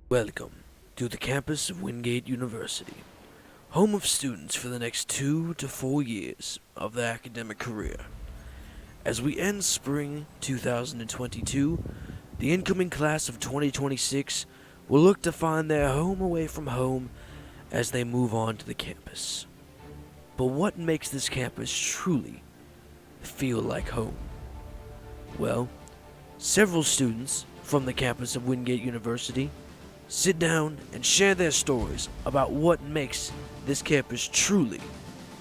Welcome to the campus of Wingate University, home of students for the next 2 to 4 years of their academic career. As we end spring 2022, the incoming class of 2026 will look to find their home away from home as they move on to the campus. But what makes this campus truly feel like home? Well, several students from the campus of Wingate University sit down and share their stories about what makes this campus truly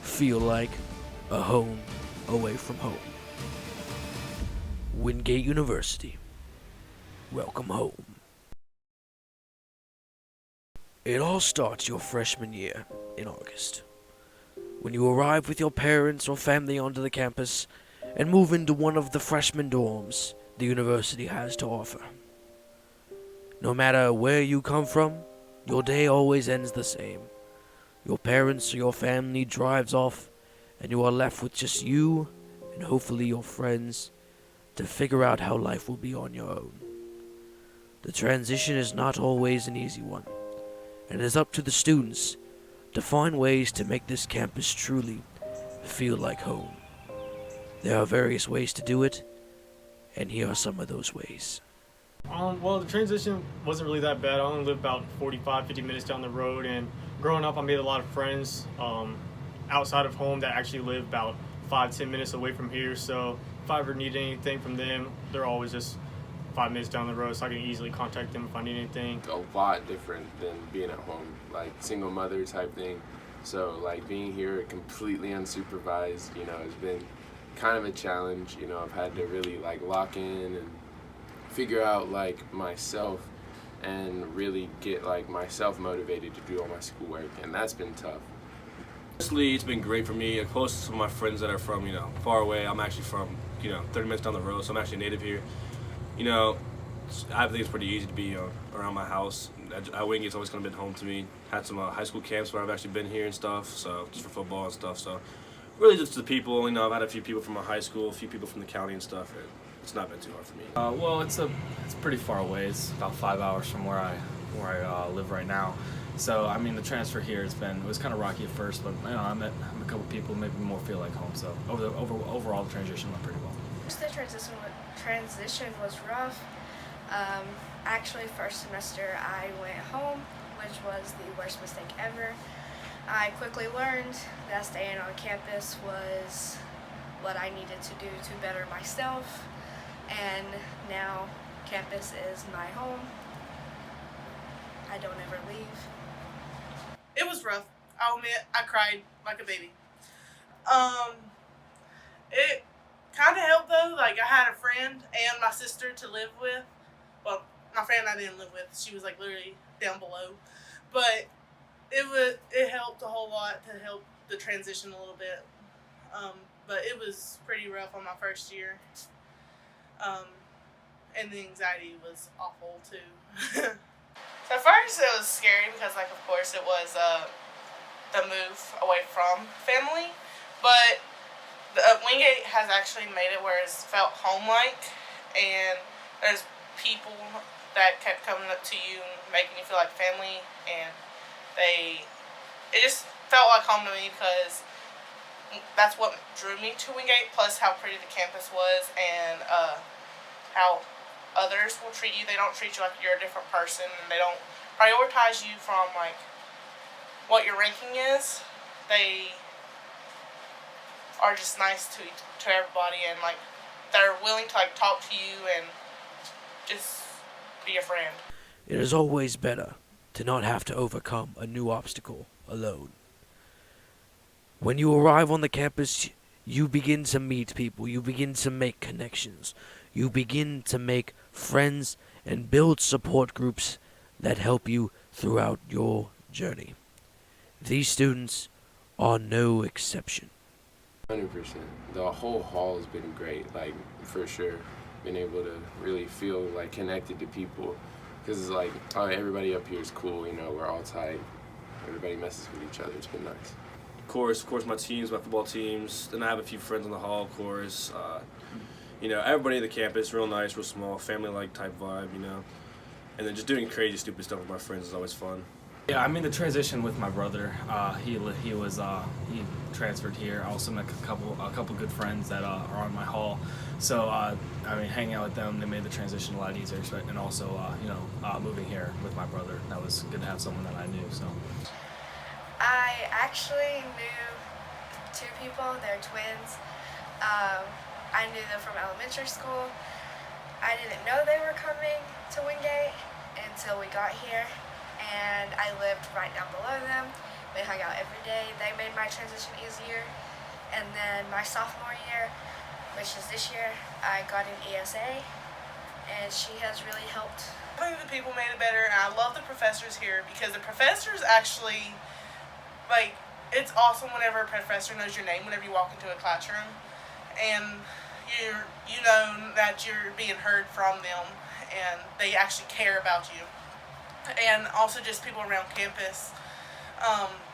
feel like a home away from home. Wingate University, welcome home. It all starts your freshman year in August, when you arrive with your parents or family onto the campus and move into one of the freshman dorms the university has to offer. No matter where you come from, your day always ends the same. Your parents or your family drives off, and you are left with just you and hopefully your friends to figure out how life will be on your own. The transition is not always an easy one, and it is up to the students to find ways to make this campus truly feel like home. There are various ways to do it, and here are some of those ways. Well, the transition wasn't really that bad. I only lived about 45, 50 minutes down the road, and growing up, I made a lot of friends outside of home that actually live about 5, 10 minutes away from here. So if I ever need anything from them, they're always just 5 minutes down the road, so I can easily contact them if I need anything. A lot different than being at home, like single mother type thing. So like being here completely unsupervised, has been kind of a challenge. I've had to really like lock in and figure out like myself and really get like myself motivated to do all my schoolwork, and that's been tough. Honestly, it's been great for me. Close to some of my friends that are from, far away. I'm actually from, 30 minutes down the road, so I'm actually native here. I think it's pretty easy to be around my house. Wingate's always kind of been home to me. Had some high school camps where I've actually been here and stuff, so just for football and stuff. So really just the people, I've had a few people from my high school, a few people from the county and stuff. It's not been too hard for me. Well, it's pretty far away. It's about 5 hours from where I live right now. So I mean, the transfer here it was kind of rocky at first, but I met a couple people, made me more feel like home. So overall, the transition went pretty well. The transition was rough. Actually, first semester I went home, which was the worst mistake ever. I quickly learned that staying on campus was what I needed to do to better myself, and now campus is my home. I don't ever leave. It was rough. I'll admit, I cried like a baby. It kind of helped though. Like I had a friend and my sister to live with. Well, my friend I didn't live with. She was like literally down below. But it helped a whole lot to help the transition a little bit. But it was pretty rough on my first year. And the anxiety was awful too. At first it was scary because of course it was the move away from family. But Wingate has actually made it where it's felt home-like, and there's people that kept coming up to you and making you feel like family, and it just felt like home to me because that's what drew me to Wingate, plus how pretty the campus was and how others will treat you. They don't treat you like you're a different person, and they don't prioritize you from like what your ranking is. They are just nice to everybody, and like they're willing to like talk to you and just be a friend. It is always better to not have to overcome a new obstacle alone. When you arrive on the campus, you begin to meet people, you begin to make connections, you begin to make friends and build support groups that help you throughout your journey. These students are no exception. 100%. The whole hall has been great, like for sure. Been able to really feel like connected to people, because it's like everybody up here is cool. We're all tight. Everybody messes with each other. It's been nice. Of course, my teams, my football teams. Then I have a few friends in the hall, of course. Everybody at the campus, real nice, real small, family-like type vibe. and then just doing crazy, stupid stuff with my friends is always fun. Yeah, I mean the transition with my brother. He transferred here. I also met a couple good friends that are on my hall. So I mean, hanging out with them, they made the transition a lot easier. And also, moving here with my brother, that was good to have someone that I knew. So I actually knew two people. They're twins. I knew them from elementary school. I didn't know they were coming to Wingate until we got here, and I lived right down below them. We hung out every day. They made my transition easier. And then my sophomore year, which is this year, I got an ESA, and she has really helped. I think the people made it better, and I love the professors here because the professors actually, like, it's awesome whenever a professor knows your name whenever you walk into a classroom, and you know that you're being heard from them, and they actually care about you. And also just people around campus.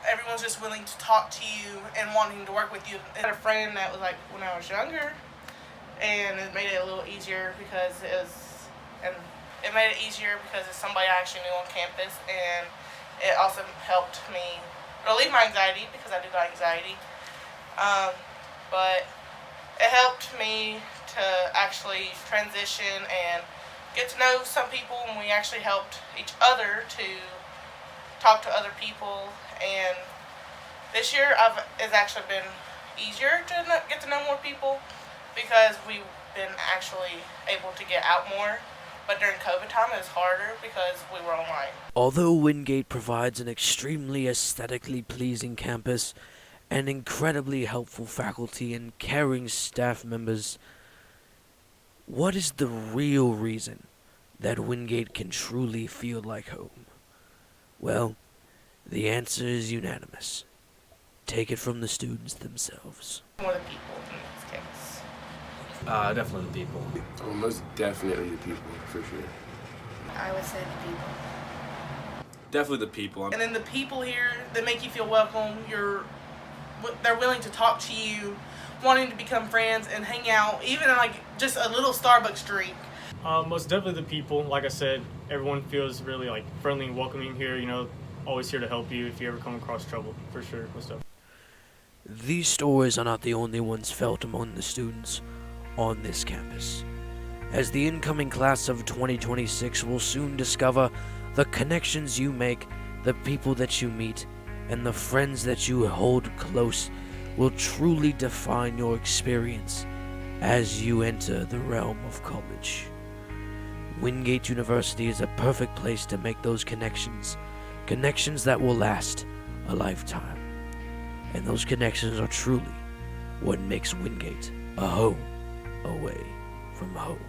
Everyone's just willing to talk to you and wanting to work with you. I had a friend that was like when I was younger, and it made it a little easier because it's somebody I actually knew on campus, and it also helped me relieve my anxiety because I do got anxiety. But it helped me to actually transition and get to know some people, and we actually helped each other to talk to other people. And this year it's actually been easier to get to know more people because we've been actually able to get out more. But during COVID time it was harder because we were online. Although Wingate provides an extremely aesthetically pleasing campus, and incredibly helpful faculty and caring staff members, what is the real reason that Wingate can truly feel like home? Well, the answer is unanimous. Take it from the students themselves. More the people in this case. definitely the people. Oh, most definitely the people, for sure. I would say the people. Definitely the people. And then the people here that make you feel welcome, they're willing to talk to you, wanting to become friends and hang out, even like just a little Starbucks drink. Most definitely the people. Like I said, everyone feels really like friendly and welcoming here. You know, always here to help you if you ever come across trouble, for sure. Most definitely. These stories are not the only ones felt among the students on this campus, as the incoming class of 2026 will soon discover the connections you make, the people that you meet, and the friends that you hold close will truly define your experience as you enter the realm of college. Wingate University is a perfect place to make those connections that will last a lifetime. And those connections are truly what makes Wingate a home away from home.